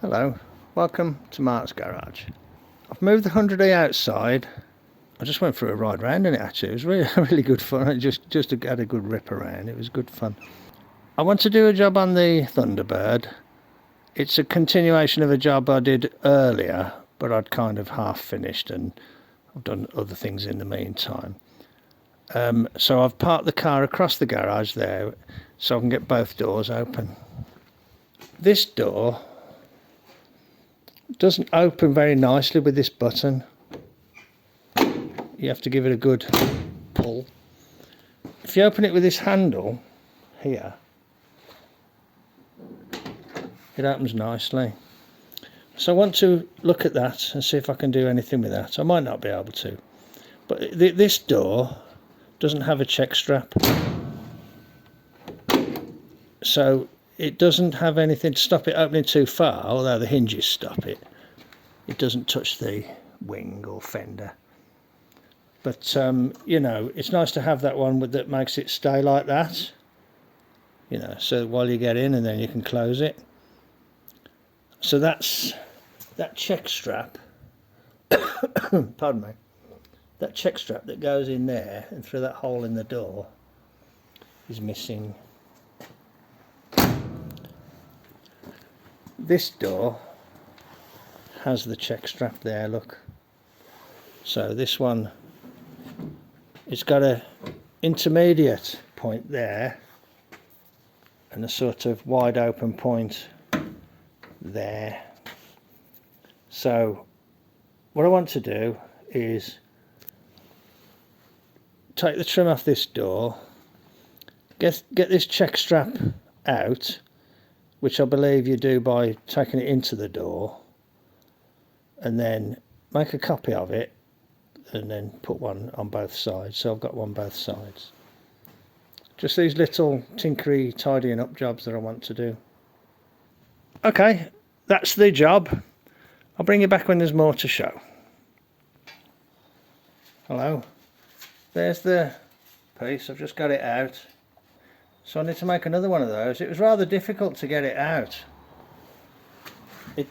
Hello, welcome to Mart's garage. I've moved the 100E outside. I just went for a ride round in it actually. It was really, really good fun. I just had a good rip around. It was good fun. I want to do a job on the Thunderbird. It's a continuation of a job I did earlier, but I'd kind of half finished and I've done other things in the meantime. So I've parked the car across the garage there so I can get both doors open. This door doesn't open very nicely with this button. You have to give it a good pull. If you open it with this handle here, it opens nicely. So I want to look at that and see if I can do anything with that. I might not be able to, but this door doesn't have a check strap, so it doesn't have anything to stop it opening too far, although the hinges stop it. It doesn't touch the wing or fender. But, you know, it's nice to have that one that makes it stay like that. You know, so while you get in and then you can close it. So that's that check strap. Pardon me. That check strap that goes in there and through that hole in the door is missing. This door has the check strap there, look. So this one, it's got a intermediate point there and a sort of wide open point there. So what I want to do is take the trim off this door, get this check strap out, which I believe you do by taking it into the door, and then make a copy of it and then put one on both sides. So I've got one both sides. Just these little tinkery tidying up jobs that I want to do. Okay, that's the job. I'll bring you back when there's more to show. Hello, there's the piece. I've just got it out. So I need to make another one of those. It was rather difficult to get it out. It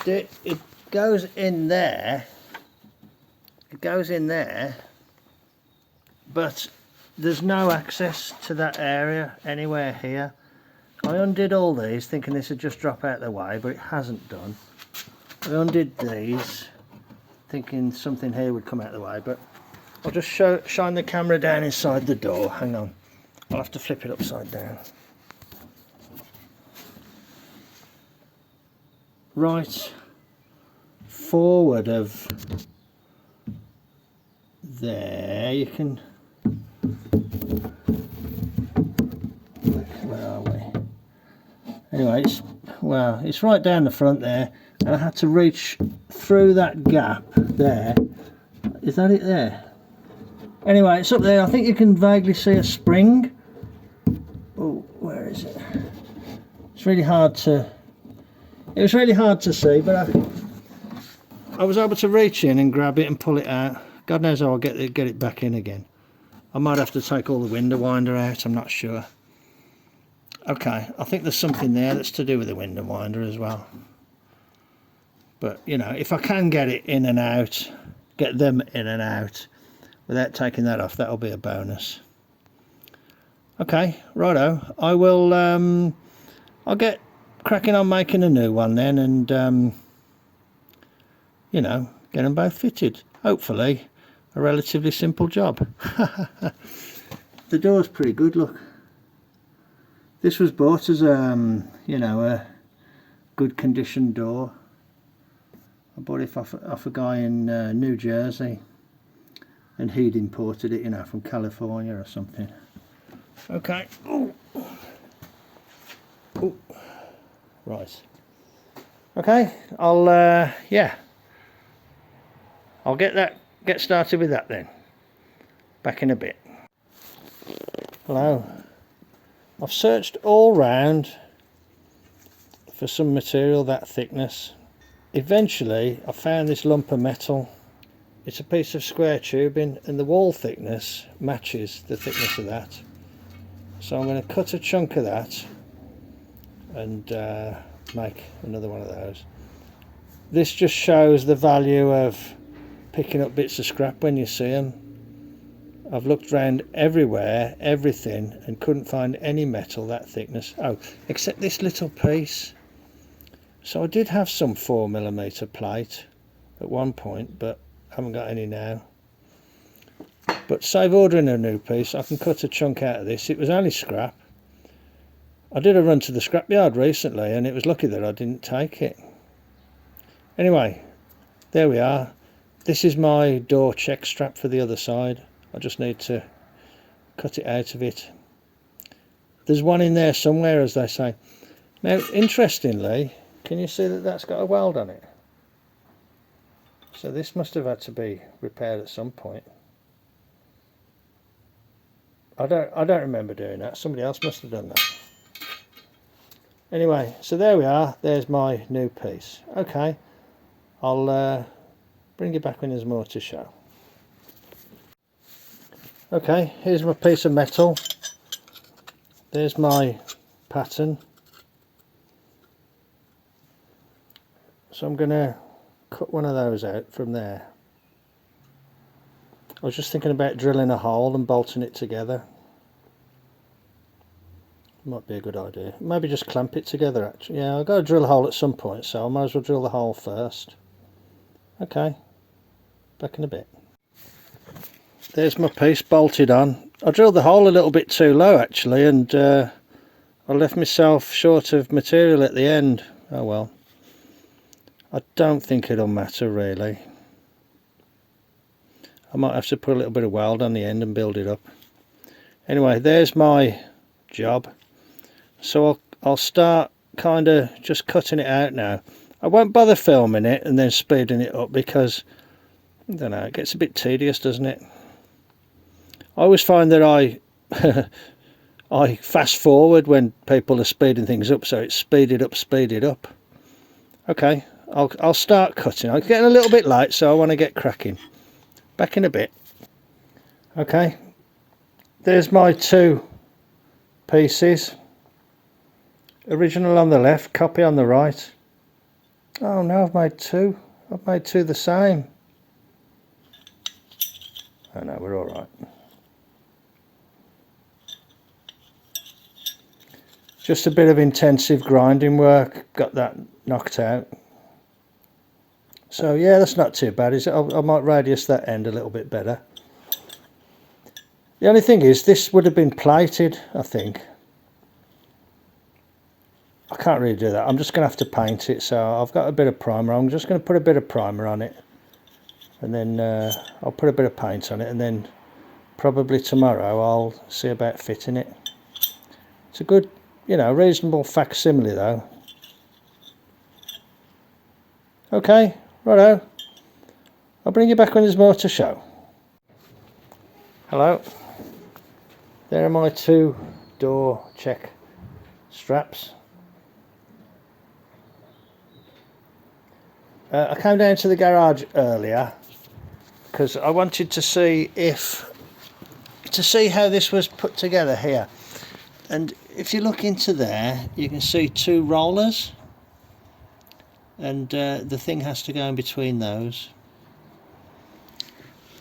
goes in there. It goes in there, but there's no access to that area anywhere here. I undid all these thinking this would just drop out the way, but it hasn't done. I undid these thinking something here would come out the way, but I'll just shine the camera down inside the door. Hang on, I'll have to flip it upside down. Right forward of there, you can, where are we? Anyway, it's right down the front there, and I had to reach through that gap there. Is that it there? Anyway, it's up there. I think you can vaguely see a spring. Oh, where is it? It's really hard to, it was really hard to see, but I was able to reach in and grab it and pull it out. God knows how I'll get it back in again. I might have to take all the window winder out, I'm not sure. Okay, I think there's something there that's to do with the window winder as well. But, you know, if I can get it in and out, get them in and out without taking that off, that'll be a bonus. Okay, righto. I will, I'll get cracking on making a new one then, and, you know, get them both fitted. Hopefully a relatively simple job. The door's pretty good, look. This was bought as you know, a good condition door. I bought it off a guy in New Jersey, and he'd imported it, you know, from California or something. Okay. Ooh. Ooh. Right. Okay, I'll yeah, I'll get started with that then. Back in a bit. Hello. I've searched all round for some material that thickness. Eventually I found this lump of metal. It's a piece of square tubing, and the wall thickness matches the thickness of that. So I'm going to cut a chunk of that and make another one of those. this just shows the value of picking up bits of scrap when you see them. I've looked around everywhere, everything, and couldn't find any metal that thickness. Oh, except this little piece. So I did have some 4mm plate at one point, but I haven't got any now. But save ordering a new piece, I can cut a chunk out of this. It was only scrap. I did a run to the scrapyard recently, and it was lucky that I didn't take it. Anyway, there we are. This is my door check strap for the other side. I just need to cut it out of it. There's one in there somewhere, as they say. Now, interestingly, can you see that that's got a weld on it? So this must have had to be repaired at some point. I don't remember doing that. Somebody else must have done that. Anyway, so there we are. There's my new piece. Okay, I'll bring you back when there's more to show. Okay, here's my piece of metal. There's my pattern. So I'm going to cut one of those out from there. I was just thinking about drilling a hole and bolting it together. Might be a good idea. Maybe just clamp it together actually. Yeah, I've got to drill a hole at some point, so I might as well drill the hole first. Okay, back in a bit. There's my piece bolted on. I drilled the hole a little bit too low actually, and I left myself short of material at the end. Oh well. I don't think it'll matter really. I might have to put a little bit of weld on the end and build it up. Anyway, there's my job. So I'll start kind of just cutting it out now. I won't bother filming it and then speeding it up because, I don't know, it gets a bit tedious, doesn't it? I always find that I fast forward when people are speeding things up, so it's speed it up. Okay, I'll start cutting. I'm getting a little bit late, so I want to get cracking. Back in a bit. Okay, there's my two pieces. Original on the left, copy on the right. Oh no, I've made two. I've made two the same. Oh no, we're all right. Just a bit of intensive grinding work, got that knocked out. So yeah, that's not too bad, is it? I might radius that end a little bit better. The only thing is, this would have been plated, I think. I can't really do that. I'm just going to have to paint it, so I've got a bit of primer. I'm just going to put a bit of primer on it, and then I'll put a bit of paint on it, and then probably tomorrow I'll see about fitting it. It's a good, you know, reasonable facsimile though. Okay, righto. I'll bring you back when there's more to show. Hello. There are my two door check straps. I came down to the garage earlier because I wanted to see how this was put together here. And if you look into there, you can see two rollers, and the thing has to go in between those.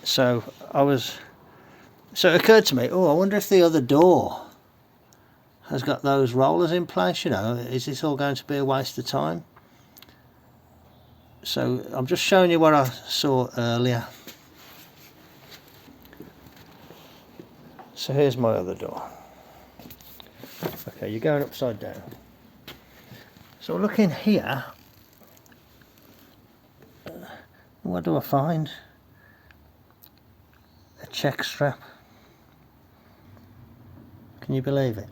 So it occurred to me, oh, I wonder if the other door has got those rollers in place, you know, is this all going to be a waste of time? So I'm just showing you what I saw earlier. So here's my other door. Okay, you're going upside down. So look in here. What do I find? A check strap. Can you believe it?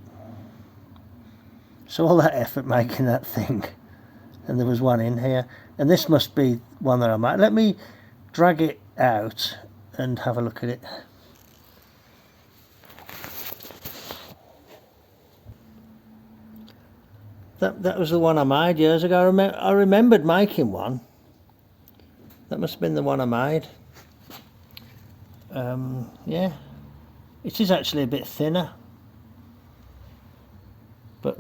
So all that effort making that thing, and there was one in here, and this must be one that I made. Let me drag it out and have a look at it. That was the one I made years ago. I remembered making one. That must have been the one I made. Yeah, it is actually a bit thinner, but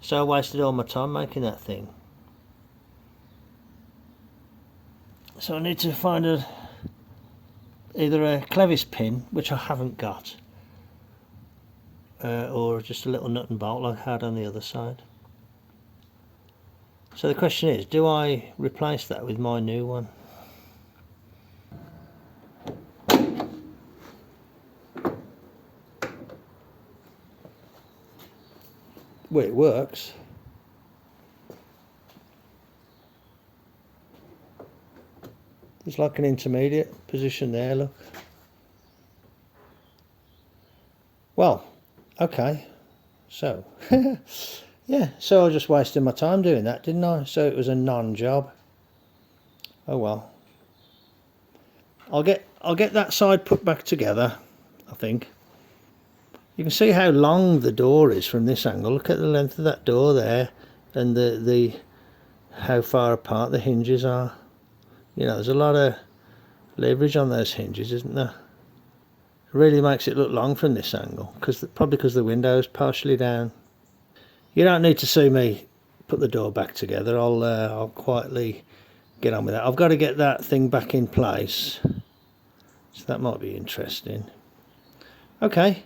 so I wasted all my time making that thing. So I need to find either a clevis pin, which I haven't got, or just a little nut and bolt like I had on the other side. So the question is, do I replace that with my new one? Well, it works. There's like an intermediate position there, look. Well, okay, so yeah, so I just wasted my time doing that, didn't I? So it was a non-job. Oh well. I'll get that side put back together, I think. You can see how long the door is from this angle. Look at the length of that door there, and the how far apart the hinges are. You know, there's a lot of leverage on those hinges, isn't there? It really makes it look long from this angle, probably because the window is partially down. You don't need to see me put the door back together. I'll quietly get on with that. I've got to get that thing back in place, so that might be interesting. Okay.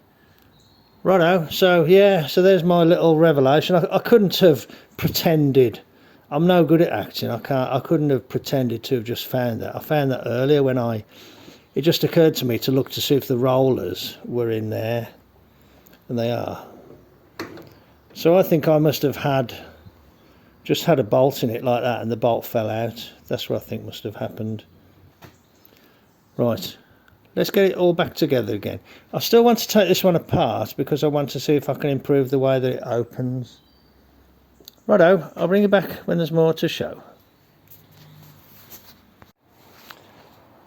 Righto, so yeah, so there's my little revelation. I couldn't have pretended. I'm no good at acting. I couldn't have pretended to have just found that. I found that earlier when it just occurred to me to look to see if the rollers were in there, and they are. So I think I must have just had a bolt in it like that, and the bolt fell out. That's what I think must have happened. Right. Let's get it all back together again. I still want to take this one apart because I want to see if I can improve the way that it opens. Righto, I'll bring you back when there's more to show.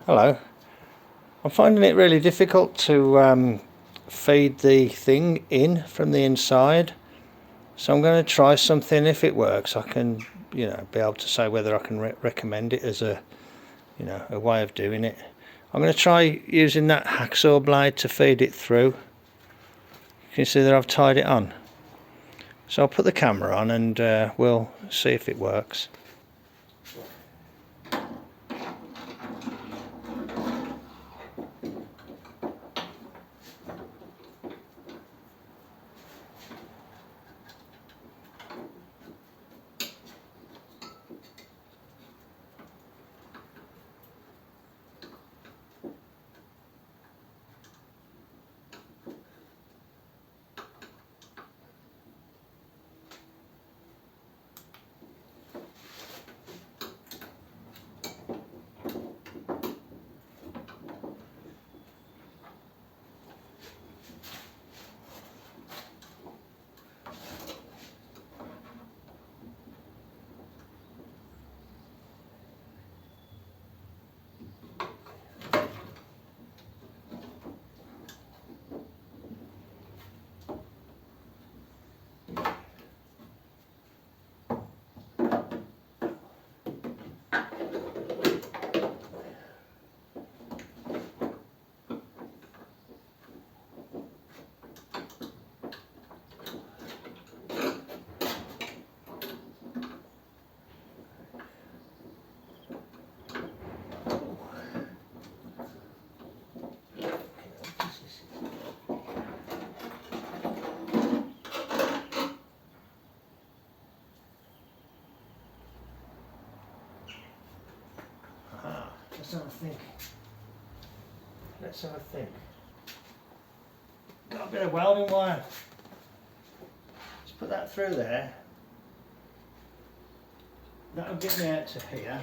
Hello. I'm finding it really difficult to feed the thing in from the inside. So I'm going to try something. If it works, I can, be able to say whether I can recommend it as a way of doing it. I'm going to try using that hacksaw blade to feed it through. You can see that I've tied it on. So I'll put the camera on and we'll see if it works. Let's have a think. Got a bit of welding wire. Let's put that through there. That'll get me out to here.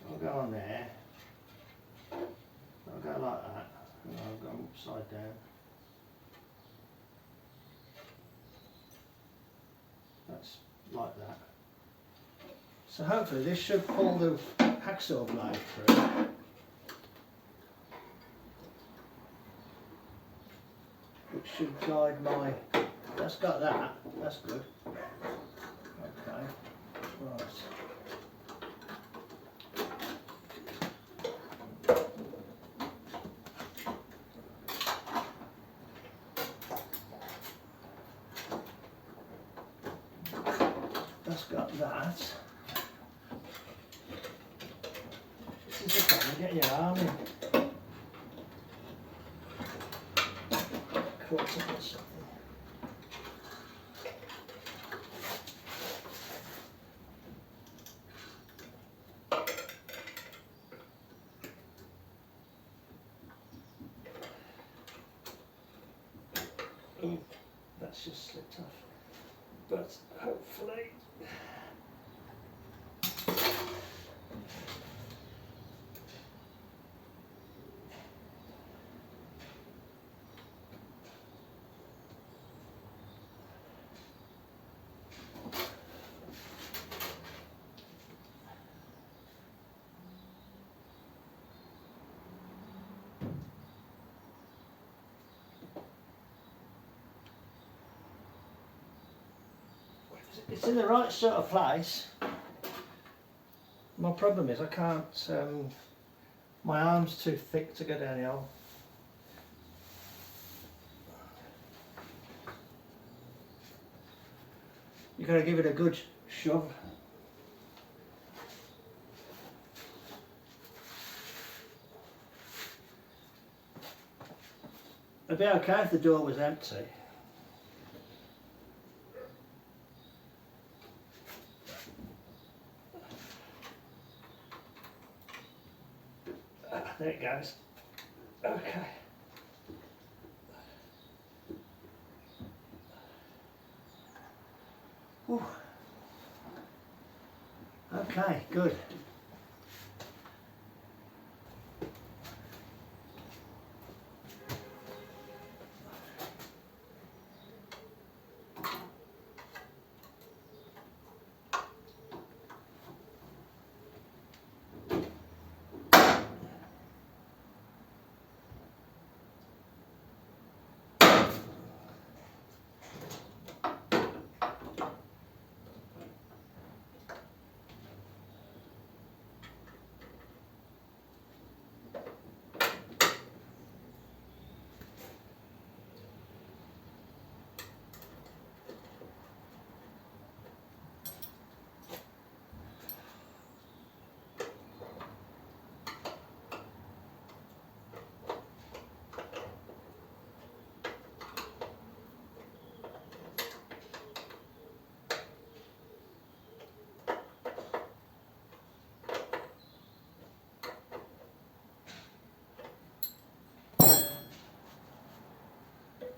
I'll go on there. I'll go like that. And I'll go upside down. That's like that. So hopefully this should pull the hacksaw blade through. It should guide my... That's got that. That's good. Okay. Right. that's got that. This is the problem, get your arm in. Caught up with something. Ooh, that's just slipped off. But hopefully. It's in the right sort of place. My problem is I can't, my arm's too thick to go down the hole. You've got to give it a good shove. It'd be okay if the door was empty. There it goes. Okay. Whew. Okay, good.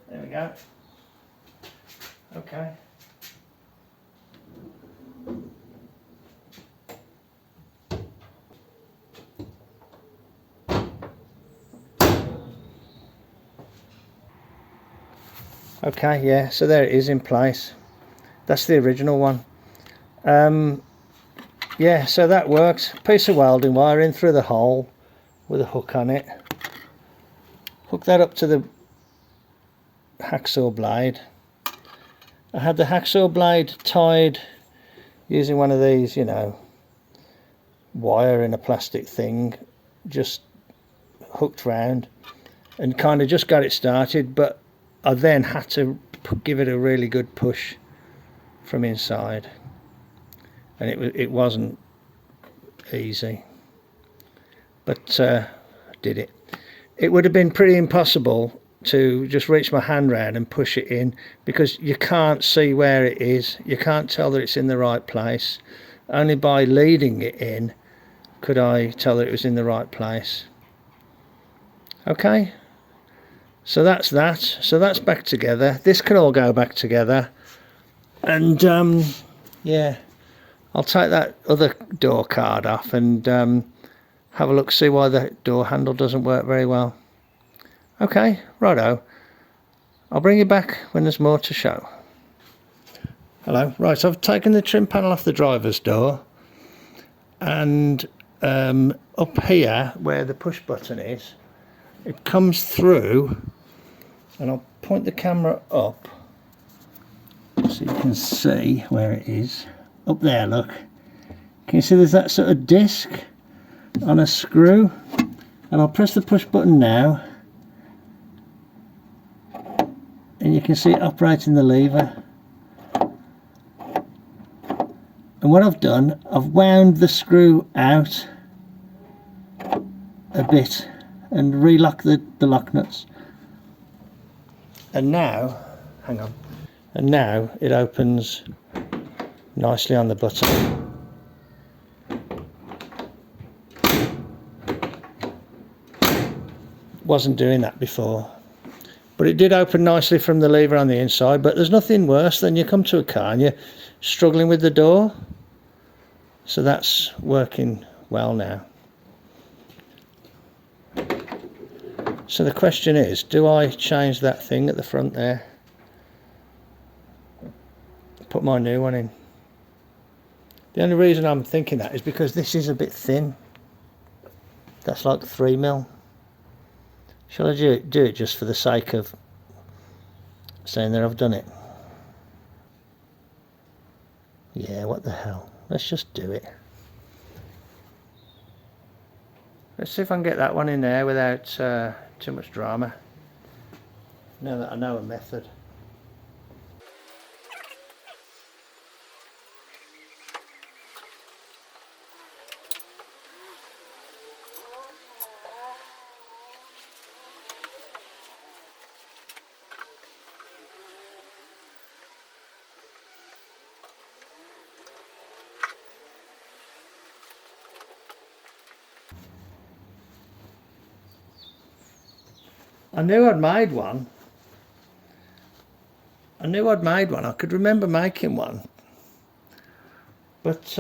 There we go. Okay. Okay, yeah, so there it is in place. That's the original one. Yeah, so that works. Piece of welding wire in through the hole with a hook on it. Hook that up to the hacksaw blade. I had the hacksaw blade tied using one of these, you know, wire in a plastic thing, just hooked round, and kind of just got it started, but I then had to give it a really good push from inside, and it wasn't easy, but I did it. It would have been pretty impossible to just reach my hand round and push it in, because you can't see where it is. You can't tell that it's in the right place. Only by leading it in could I tell that it was in the right place. Okay, so that's that. So that's back together. This can all go back together, and yeah, I'll take that other door card off and have a look, see why the door handle doesn't work very well. Okay, righto. I'll bring you back when there's more to show. Hello. Right, so I've taken the trim panel off the driver's door, and up here where the push button is, it comes through, and I'll point the camera up so you can see where it is. Up there, look. Can you see there's that sort of disc on a screw? And I'll press the push button now, and you can see it operating the lever. And what I've done, I've wound the screw out a bit and relock the lock nuts. And now, hang on, and now it opens nicely on the button. Wasn't doing that before, but it did open nicely from the lever on the inside. But there's nothing worse than you come to a car and you're struggling with the door. So that's working well now. So the question is, do I change that thing at the front there? Put my new one in. The only reason I'm thinking that is because this is a bit thin. That's like 3mm. Shall I do it just for the sake of saying that I've done it? Yeah, what the hell. Let's just do it. Let's see if I can get that one in there without too much drama. Now that I know a method. I knew I'd made one. I could remember making one. But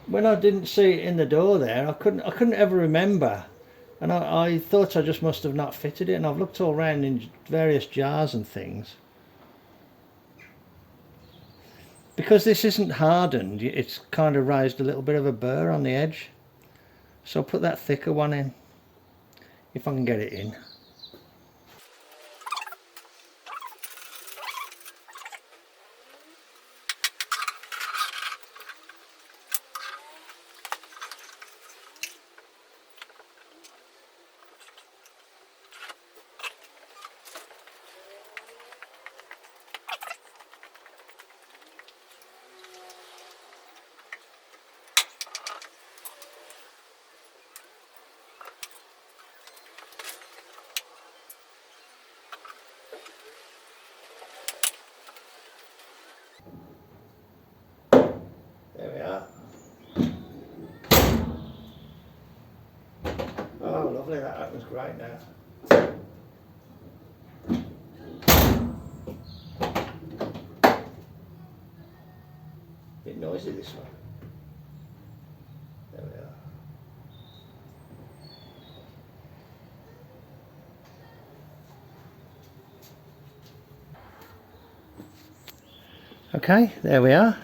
when I didn't see it in the door there, I couldn't ever remember. And I thought I just must have not fitted it, and I've looked all around in various jars and things. Because this isn't hardened, it's kind of raised a little bit of a burr on the edge. So I'll put that thicker one in, if I can get it in. There we are. Oh, lovely, that opens great now. Bit noisy this one. There we are. Okay, there we are.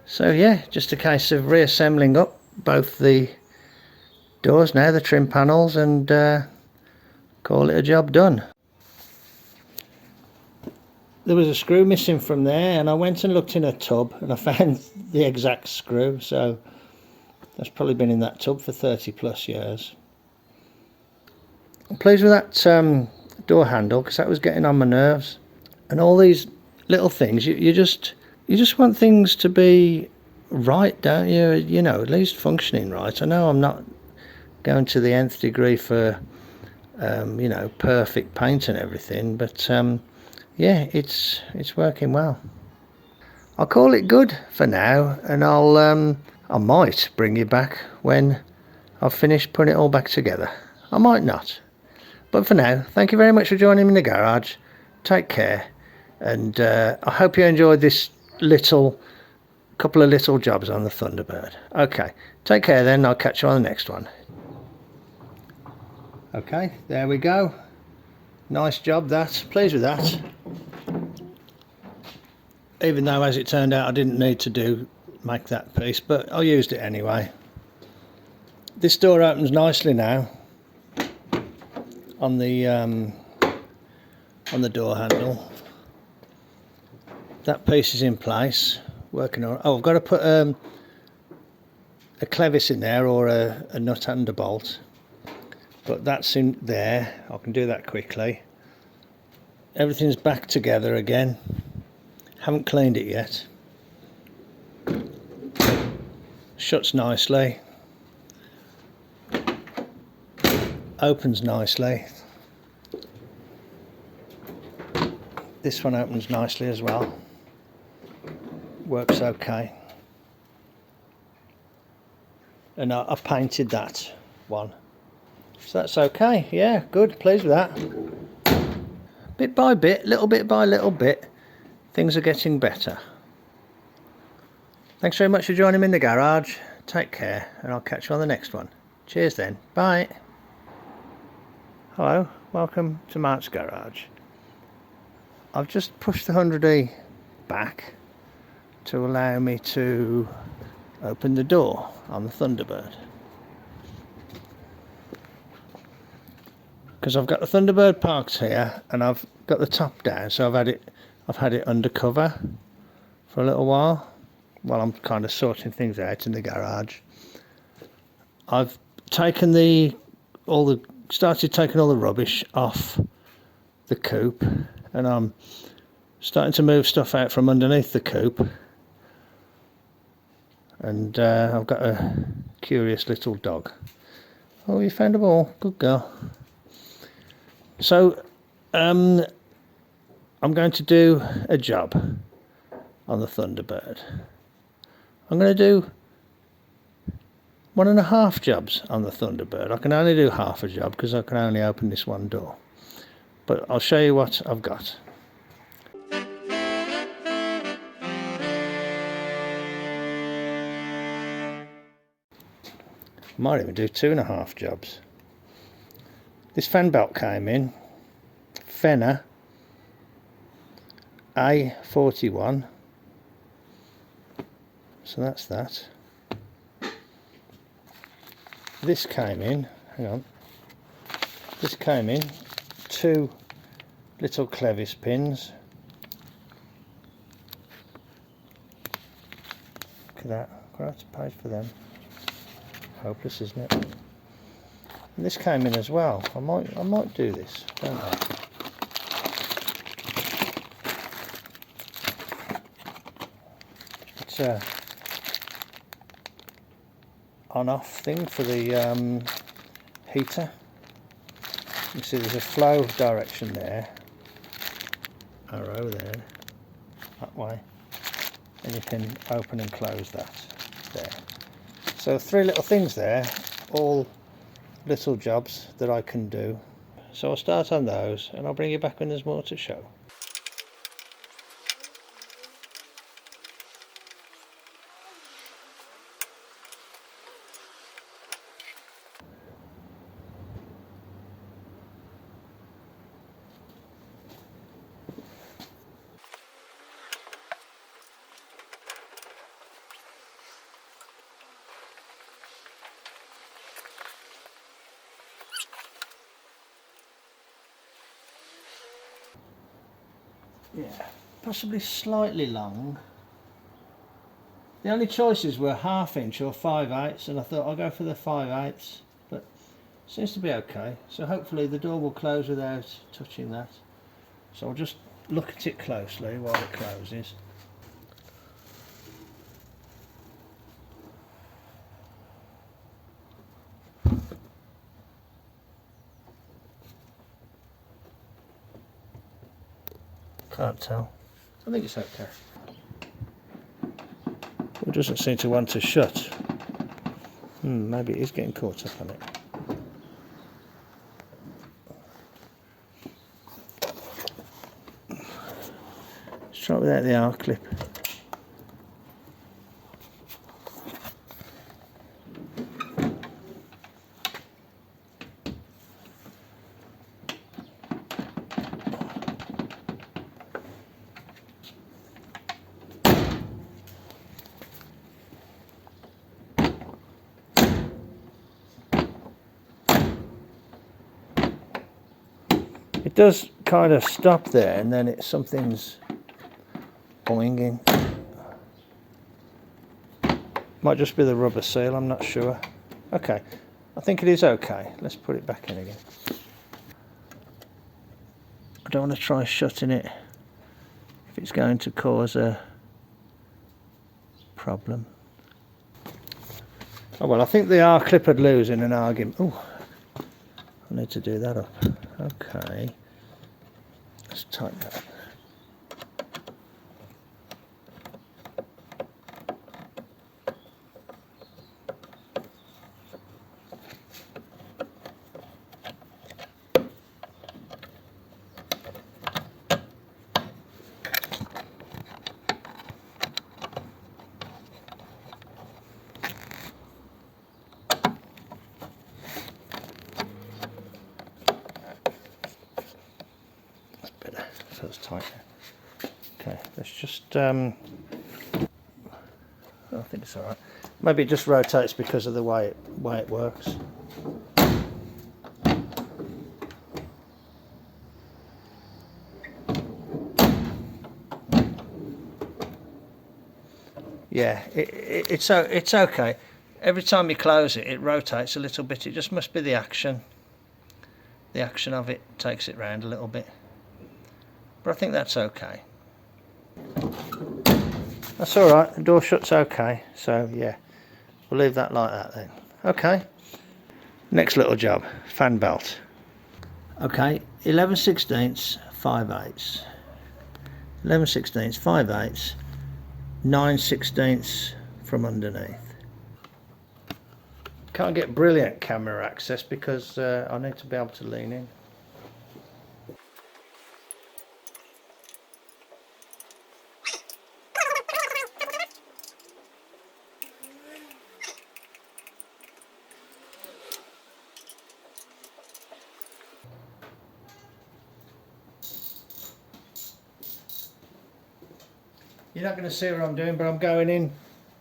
So yeah, just a case of reassembling up both the doors now, the trim panels, and call it a job done. There was a screw missing from there, and I went and looked in a tub and I found the exact screw, so that's probably been in that tub for 30 plus years. I'm pleased with that door handle, because that was getting on my nerves. And all these little things, you just want things to be right, don't you? You know, at least functioning right. I know I'm not going to the nth degree for you know, perfect paint and everything, but yeah, it's working well. I'll call it good for now, and I might bring you back when I've finished putting it all back together. I might not, but for now, thank you very much for joining me in the garage. Take care, and I hope you enjoyed this couple of little jobs on the Thunderbird. Okay, take care then. I'll catch you on the next one. Okay, there we go. Nice job, that. Pleased with that. Even though, as it turned out, I didn't need to make that piece, but I used it anyway. This door opens nicely now on the door handle. That piece is in place, working on. Oh, I've got to put a clevis in there, or a nut and a bolt, but that's in there. I can do that quickly. everything's back together again. Haven't cleaned it yet. Shuts nicely. Opens nicely. This one opens nicely as well. Works okay. And I've painted that one. So that's okay. Yeah, good. Pleased with that. Bit by bit, little bit by little bit, things are getting better. Thanks very much for joining me in the garage. Take care, and I'll catch you on the next one. Cheers then. Bye. Hello, welcome to Mart's garage. I've just pushed the 100E back to allow me to open the door on the Thunderbird. Because I've got the Thunderbird parked here and I've got the top down, so I've had it under cover for a little while I'm kind of sorting things out in the garage. I've taken started taking all the rubbish off the coupe, and I'm starting to move stuff out from underneath the coupe. And I've got a curious little dog. Oh, you found a ball. Good girl. So I'm going to do a job on the Thunderbird. I'm going to do 1.5 jobs on the Thunderbird. I can only do half a job because I can only open this one door. But I'll show you what I've got. Might even do 2.5 jobs. This fan belt came in, Fenner A41, so that's that. This came in, hang on, this came in 2 little clevis pins. Look at that, I'm going to have to pay for them. Hopeless, isn't it? And this came in as well. I might do this, don't I? It's a on-off thing for the heater. You can see there's a flow direction there, arrow there, that way, and you can open and close that there. So 3 little things there, all little jobs that I can do. So I'll start on those and I'll bring you back when there's more to show. Yeah, possibly slightly long. The only choices were 1/2 inch or 5/8, and I thought I'll go for the 5/8, but seems to be okay. So hopefully the door will close without touching that. So I'll just look at it closely while it closes. Can't tell. I think it's okay. It doesn't seem to want to shut. Maybe it is getting caught up on it. Let's try it without the R clip. It does kind of stop there, and then something's boinging. Might just be the rubber seal, I'm not sure. Okay, I think it is okay. Let's put it back in again. I don't want to try shutting it if it's going to cause a problem. Oh well, I think they are clippered loose in an argument. Oh, I need to do that up. Okay, let's tighten that up. Feels tight. Okay, let's just I think it's alright. Maybe it just rotates because of the way it works. Yeah, it's okay. Every time you close it, it rotates a little bit. It just must be the action. The action of it takes it round a little bit. But I think that's okay. That's alright, the door shuts okay, so yeah, we'll leave that like that then. Okay, next little job, fan belt. Okay, 11/16, 5/8. 11/16, 5/8, 9/16 from underneath. Can't get brilliant camera access because I need to be able to lean in. You're not going to see what I'm doing, but I'm going in.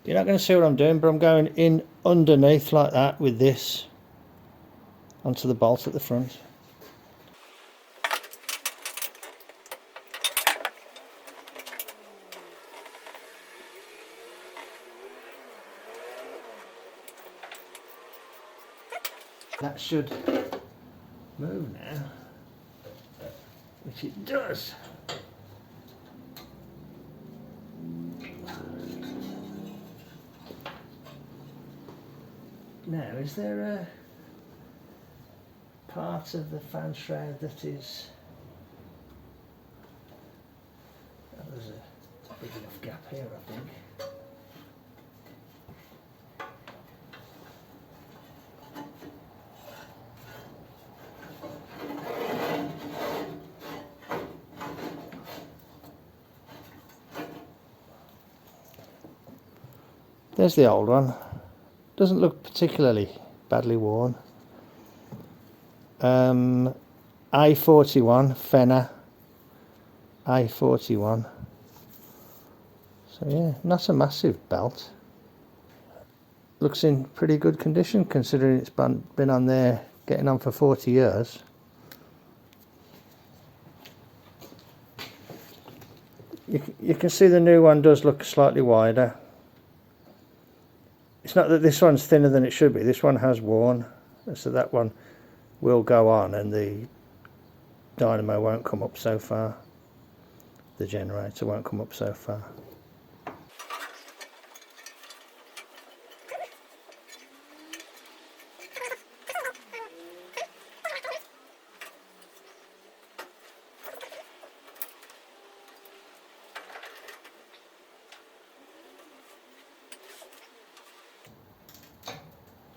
You're not going to see what I'm doing, but I'm going in underneath like that with this onto the bolt at the front. That should move now, which it does. Now, is there a part of the fan shroud that is... Oh, there's a big enough gap here, I think. There's the old one. Doesn't look particularly badly worn. A41 Fenner A41. So yeah, not a massive belt. Looks in pretty good condition considering it's been on there getting on for 40 years. You can see the new one does look slightly wider. It's not that this one's thinner than it should be. This one has worn, so that one will go on and the dynamo won't come up so far. The generator won't come up so far.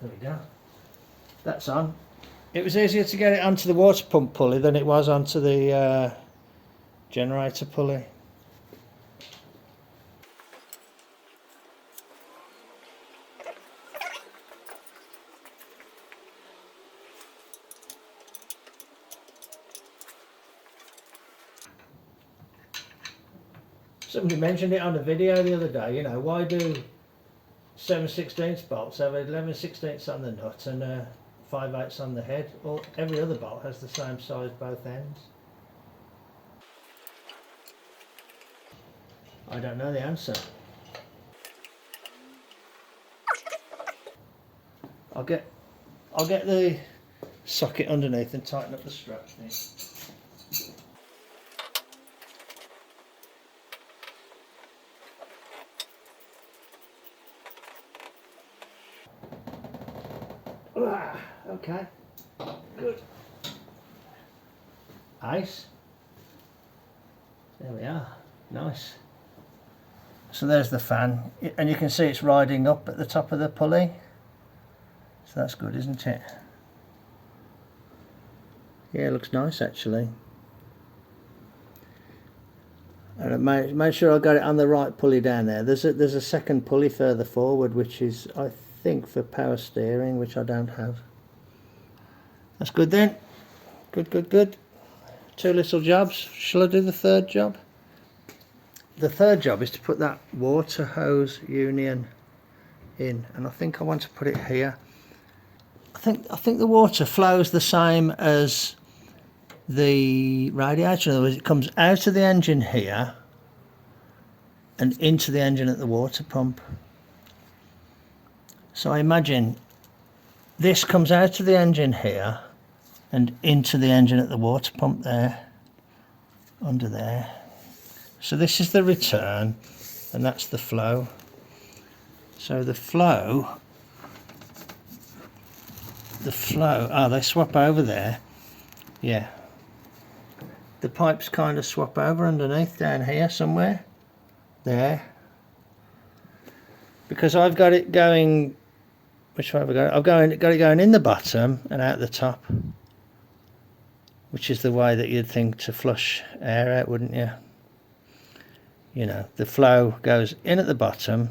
There we go. That's on. It was easier to get it onto the water pump pulley than it was onto the generator pulley. Somebody mentioned it on a video the other day, you know, why do 7/16 bolts have 11/16 on the nut and 5/8 on the head? Or every other bolt has the same size both ends. I don't know the answer. I'll get the socket underneath and tighten up the strap thing. Okay, good. Ice. There we are, nice. So there's the fan, and you can see it's riding up at the top of the pulley. So that's good, isn't it? Yeah, it looks nice actually. And I made sure I got it on the right pulley down there. There's a second pulley further forward, which is, I think, for power steering, which I don't have. That's good then. Good, good, good. 2 little jobs. Shall I do the third job? The third job is to put that water hose union in, and I think I want to put it here. I think the water flows the same as the radiator. In other words, it comes out of the engine here and into the engine at the water pump. So I imagine this comes out of the engine here and into the engine at the water pump there, under there. So this is the return and that's the flow. So the flow, oh, they swap over there. Yeah. The pipes kind of swap over underneath down here somewhere. There. Because I've got it going, which way have I got it? I've got it going in the bottom and out the top. Which is the way that you'd think to flush air out, wouldn't you? You know, the flow goes in at the bottom,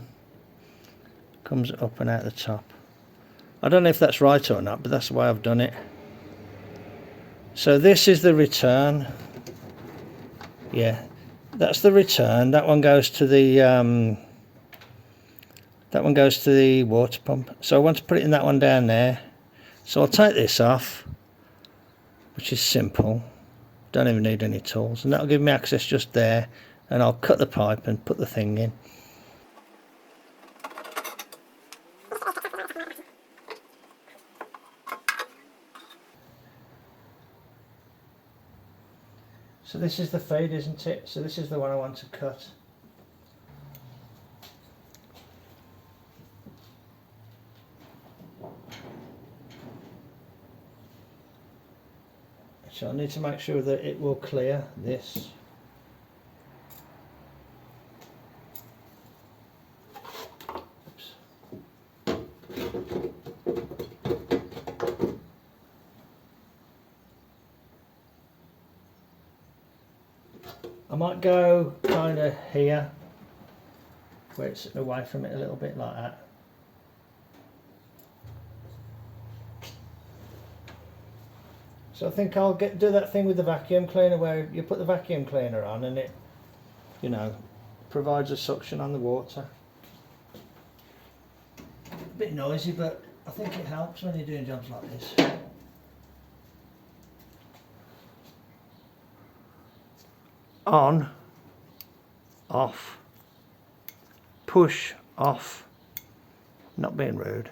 comes up and out the top. I don't know if that's right or not, but that's the way I've done it. So this is the return. Yeah, that's the return. That one goes to the water pump. So I want to put it in that one down there. So I'll take this off, which is simple. Don't even need any tools, and that'll give me access just there. And I'll cut the pipe and put the thing in. So this is the feed, isn't it? So this is the one I want to cut. So I need to make sure that it will clear this. Oops. I might go kind of here, where it's away from it a little bit like that. So I think I'll do that thing with the vacuum cleaner where you put the vacuum cleaner on and it, you know, provides a suction on the water. A bit noisy, but I think it helps when you're doing jobs like this. On, off, push, off, not being rude.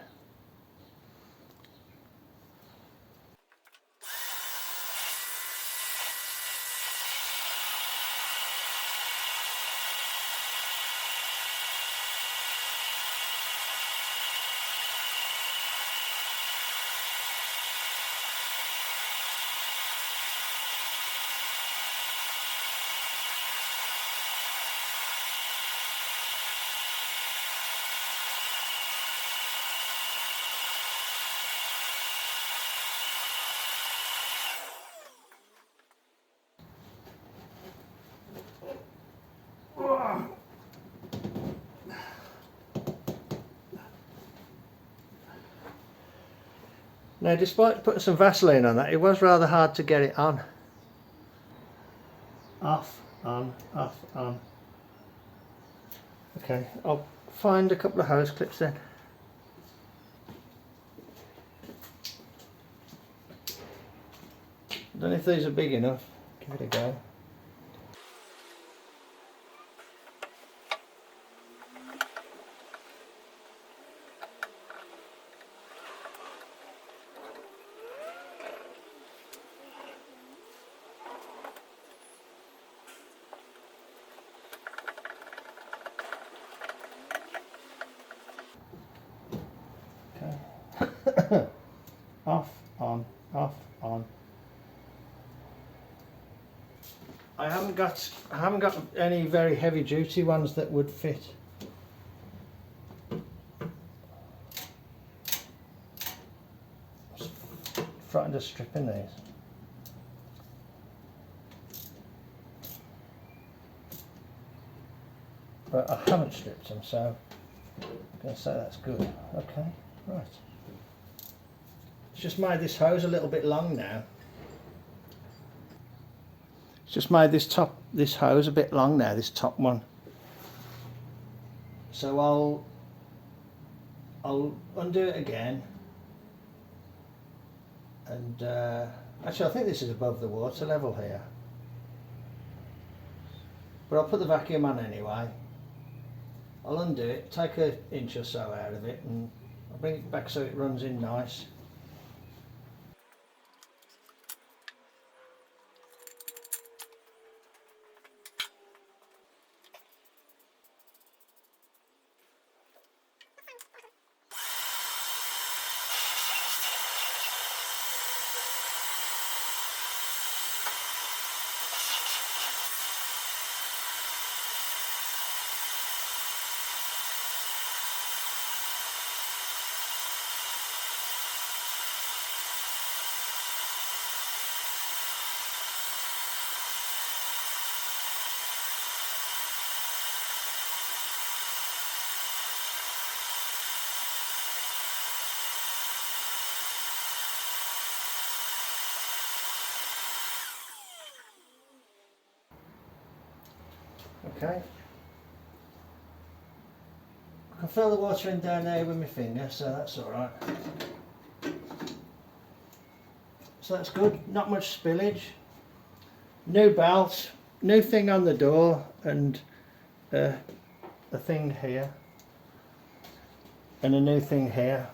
Now, despite putting some Vaseline on that, it was rather hard to get it on. Off, on, off, on. Okay, I'll find a couple of hose clips then. I don't know if these are big enough. Give it a go. I haven't got any very heavy duty ones that would fit. Frightened of stripping these. But I haven't stripped them, so I'm going to say that's good. Okay, right. It's just made this hose a little bit long now. It's just made this hose a bit long now, this top one. So I'll undo it again. And actually I think this is above the water level here. But I'll put the vacuum on anyway. I'll undo it, take an inch or so out of it, and I'll bring it back so it runs in nice. Okay. I can feel the water in down there with my finger, so that's alright. So that's good, not much spillage. New belt, new thing on the door, and a thing here. And a new thing here.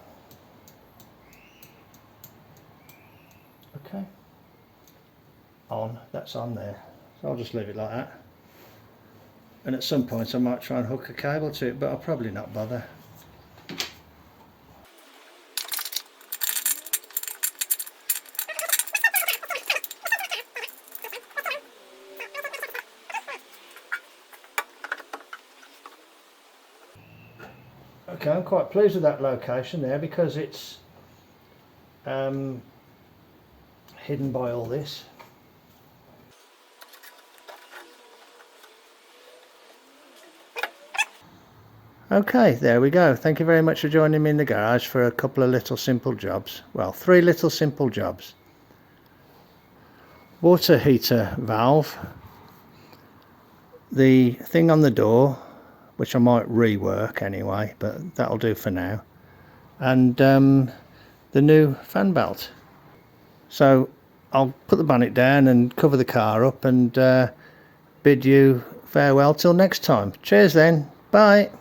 Okay. On, that's on there. So I'll just leave it like that. And at some point I might try and hook a cable to it, but I'll probably not bother. Okay, I'm quite pleased with that location there because it's hidden by all this. Okay, there we go. Thank you very much for joining me in the garage for a couple of little simple jobs. Well, 3 little simple jobs. Water heater valve, the thing on the door, which I might rework anyway, but that'll do for now, and the new fan belt. So I'll put the bonnet down and cover the car up and bid you farewell till next time. Cheers then, bye.